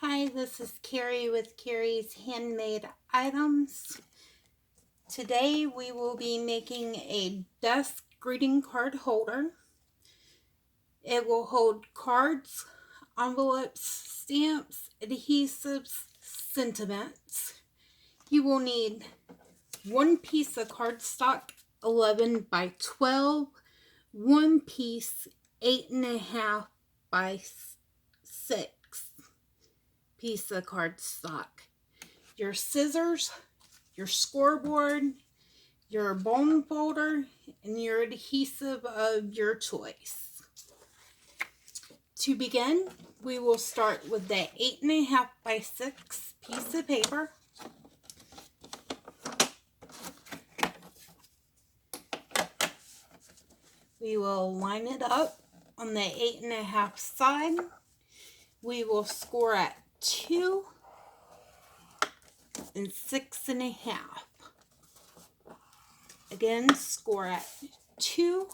Hi, this is Carrie with Carrie's Handmade Items. Today we will be making a desk greeting card holder. It will hold cards, envelopes, stamps, adhesives, sentiments. You will need one piece of cardstock, 11 by 12, one piece, 8.5 by 6 piece of cardstock, your scissors, your scoreboard, your bone folder, and your adhesive of your choice. To begin, we will start with the 8.5 by 6 piece of paper. We will line it up on the 8.5 side. We will score at 2 and 6.5. Again, score at 2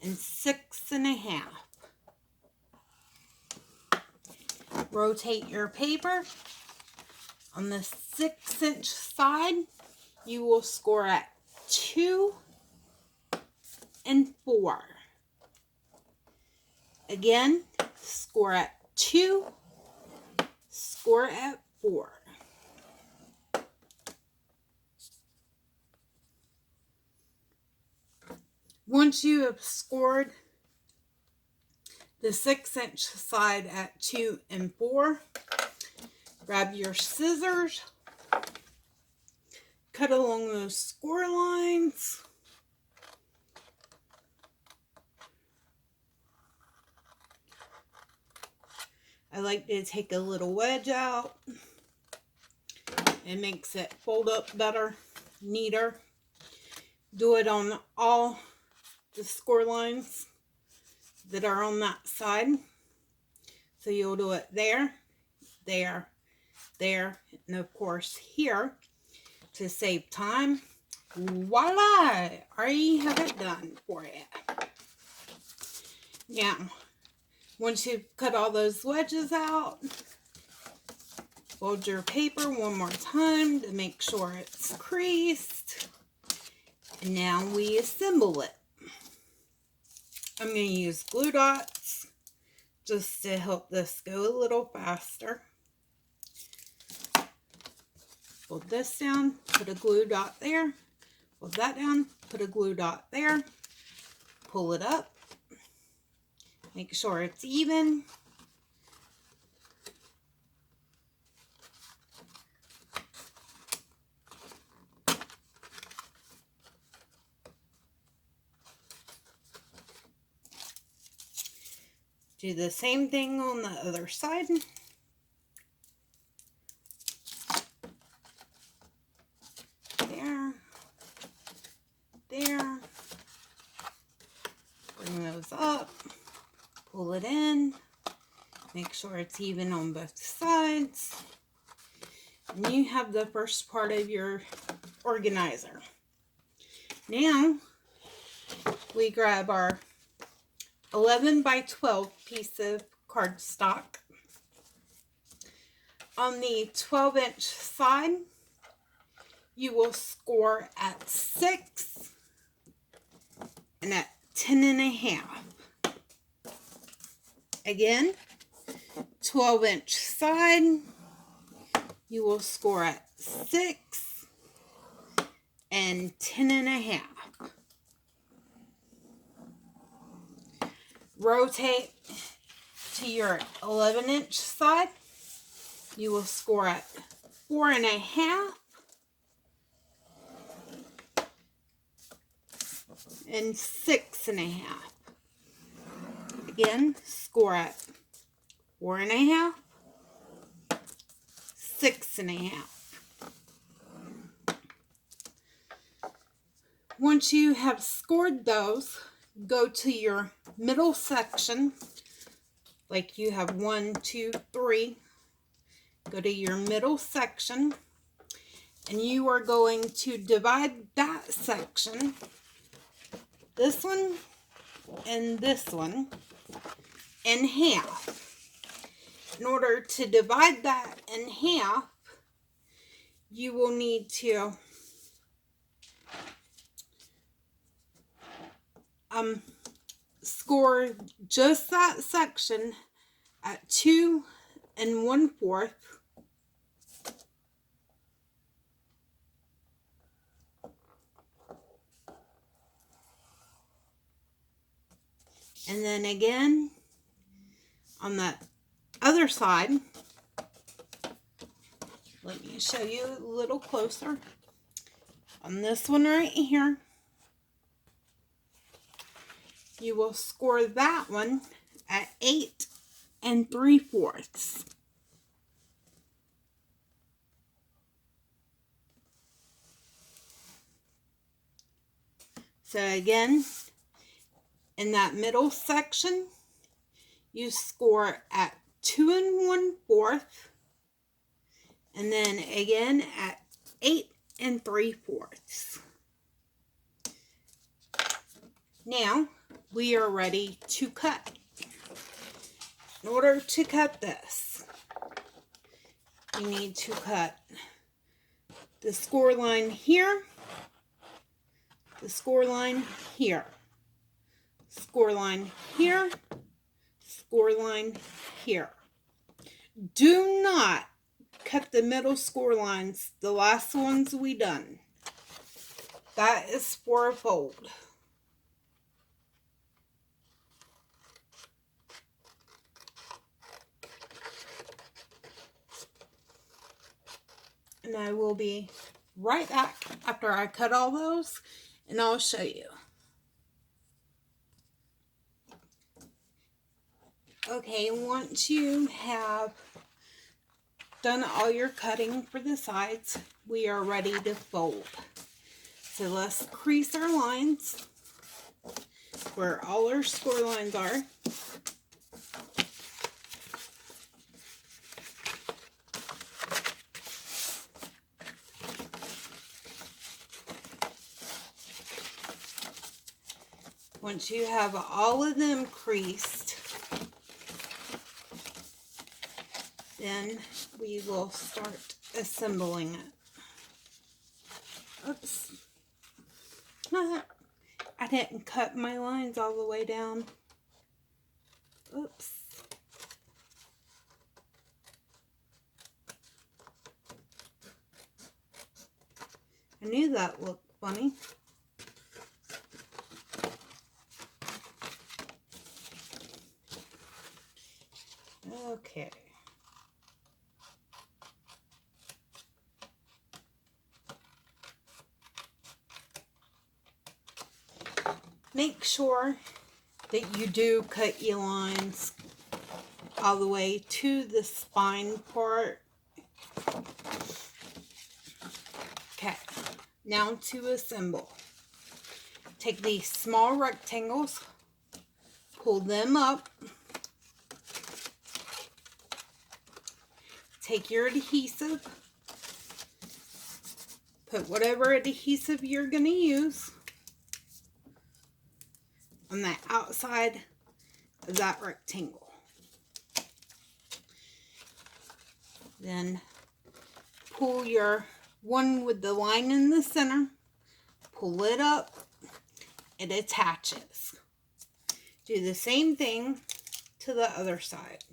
and 6.5. Rotate your paper. On the 6-inch side, you will score at 2 and 4. Again, score at 2, score at 4. Once you have scored the 6-inch side at 2 and 4, grab your scissors, cut along those score lines. I like to take a little wedge out. It makes it fold up better, neater. Do it on all the score lines that are on that side. So you'll do it there, there, there, and of course here. To save time, voila! I already have it done for you. Now, once you've cut all those wedges out, fold your paper one more time to make sure it's creased. And now we assemble it. I'm going to use glue dots just to help this go a little faster. Fold this down, put a glue dot there. Fold that down, put a glue dot there. Pull it up. Make sure it's even. Do the same thing on the other side. There. There. Bring those up. Pull it in. Make sure it's even on both sides. And you have the first part of your organizer. Now, we grab our 11 by 12 piece of cardstock. On the 12-inch side, you will score at 6 and at 10.5. Again, 12-inch side, you will score at 6 and 10.5. Rotate to your 11-inch side. You will score at 4.5 and 6.5. Again, score at 4.5, 6.5. Once you have scored those, go to your middle section, like you have 1, 2, 3. Go to your middle section, and you are going to divide that section, this one and this one, in half. in order to divide that in half, you will need to score just that section at 2 1/4. And then again on the other side, let me show you a little closer. On this one right here, you will score that one at 8 3/4. So again, in that middle section, you score at 2 1/4, and then again at 8 3/4. Now we are ready to cut. In order to cut this, you need to cut the score line here, the score line here, score line here, score line here. Do not cut the middle score lines, the last ones we done. That is for a fold. And I will be right back after I cut all those, and I'll show you. Okay, once you have done all your cutting for the sides, we are ready to fold. So let's crease our lines where all our score lines are. Once you have all of them creased, then we will start assembling it. Oops. I didn't cut my lines all the way down. Oops. I knew that looked funny. Okay. Make sure that you do cut your lines all the way to the spine part. Okay, now to assemble. Take these small rectangles, pull them up. Take your adhesive, put whatever adhesive you're going to use on the outside of that rectangle. Then pull your one with the line in the center, pull it up, it attaches. Do the same thing to the other side.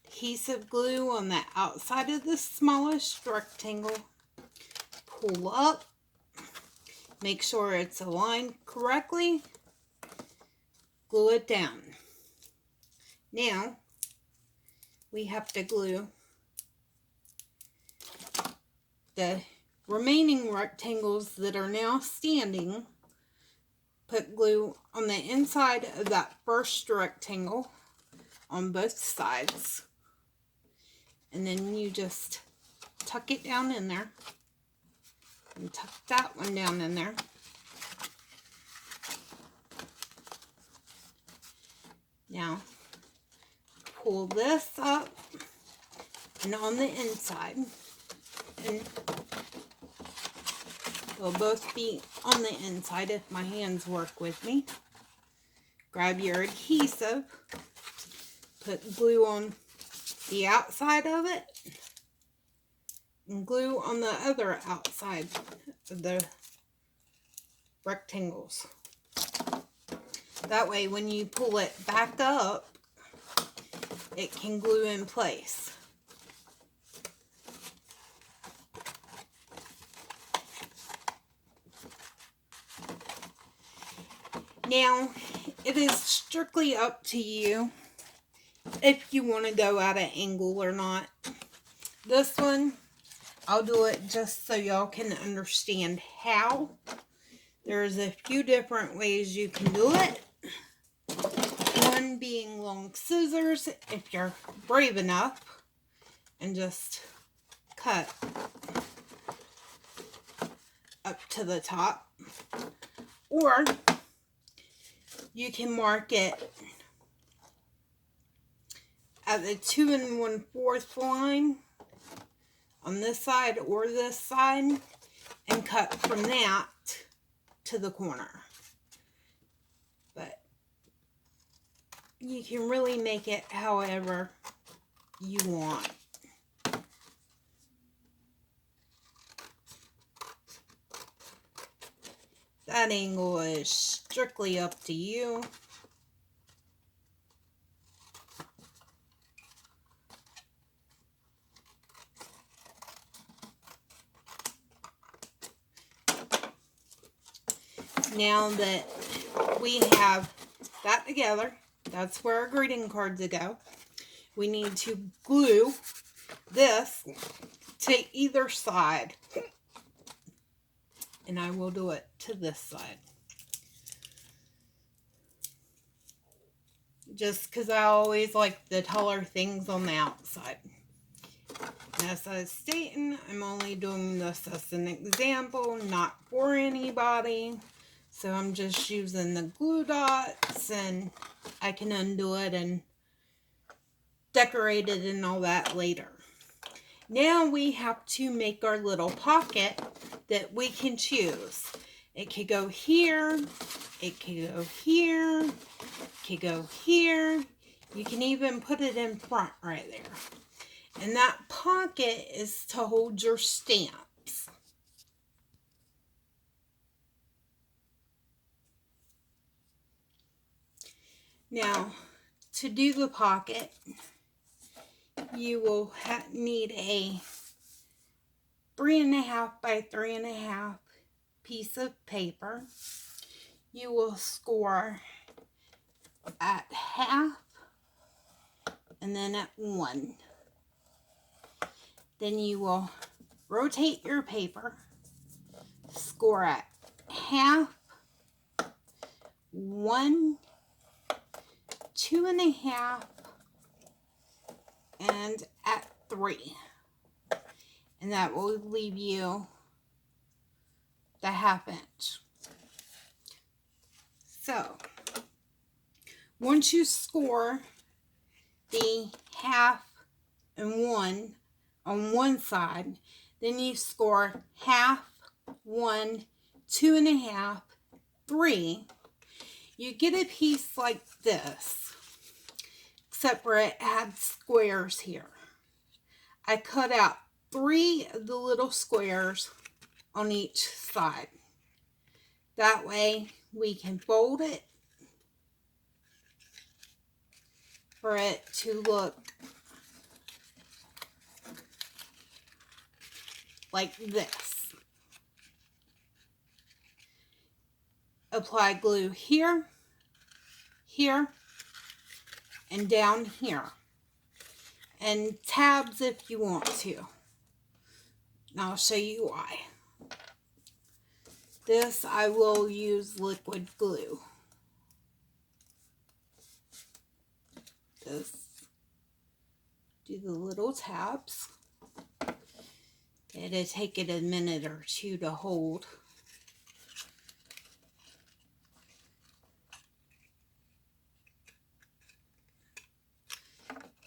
Adhesive glue on the outside of the smallest rectangle. Pull up. Make sure it's aligned correctly. Glue it down. Now, we have to glue the remaining rectangles that are now standing. Put glue on the inside of that first rectangle on both sides. And then you just tuck it down in there. And tuck that one down in there. Now, pull this up and on the inside. And they'll both be on the inside if my hands work with me. grab your adhesive, put glue on the outside of it, and glue on the other outside of the rectangles. That way when you pull it back up, it can glue in place. Now, it is strictly up to you if you want to go at an angle or not. This one, I'll do it just so y'all can understand how. There's a few different ways you can do it. One being long scissors, if you're brave enough, and just cut up to the top. Or you can mark it at the 2 1/4 line on this side or this side and cut from that to the corner. But you can really make it however you want. That angle is strictly up to you. Now that we have that together, that's where our greeting cards go. We need to glue this to either side. And I will do it to this side. Just because I always like the taller things on the outside. As I was stating, I'm only doing this as an example, not for anybody. So I'm just using the glue dots, and I can undo it and decorate it and all that later. Now we have to make our little pocket that we can choose. It could go here, it could go here, it could go here. You can even put it in front right there. And that pocket is to hold your stamps. Now, to do the pocket, you will need a 3.5 by 3.5 piece of paper. You will score at half and then at 1. Then you will rotate your paper, score at half, 1, 2.5, and at 3. And that will leave you the 1/2 inch. So, once you score the 1/2 and 1 on one side, then you score 1/2, 1, 2.5, 3. You get a piece like this, except for it had squares here. I cut out 3 of the little squares on each side. That way we can fold it for it to look like this. Apply glue here, here, and down here. And tabs if you want to. And I'll show you why. This I will use liquid glue. Just do the little tabs. It'll take it a minute or two to hold.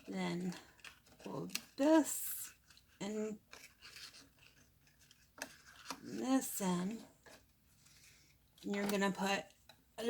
Then fold this and this in. And you're going to put a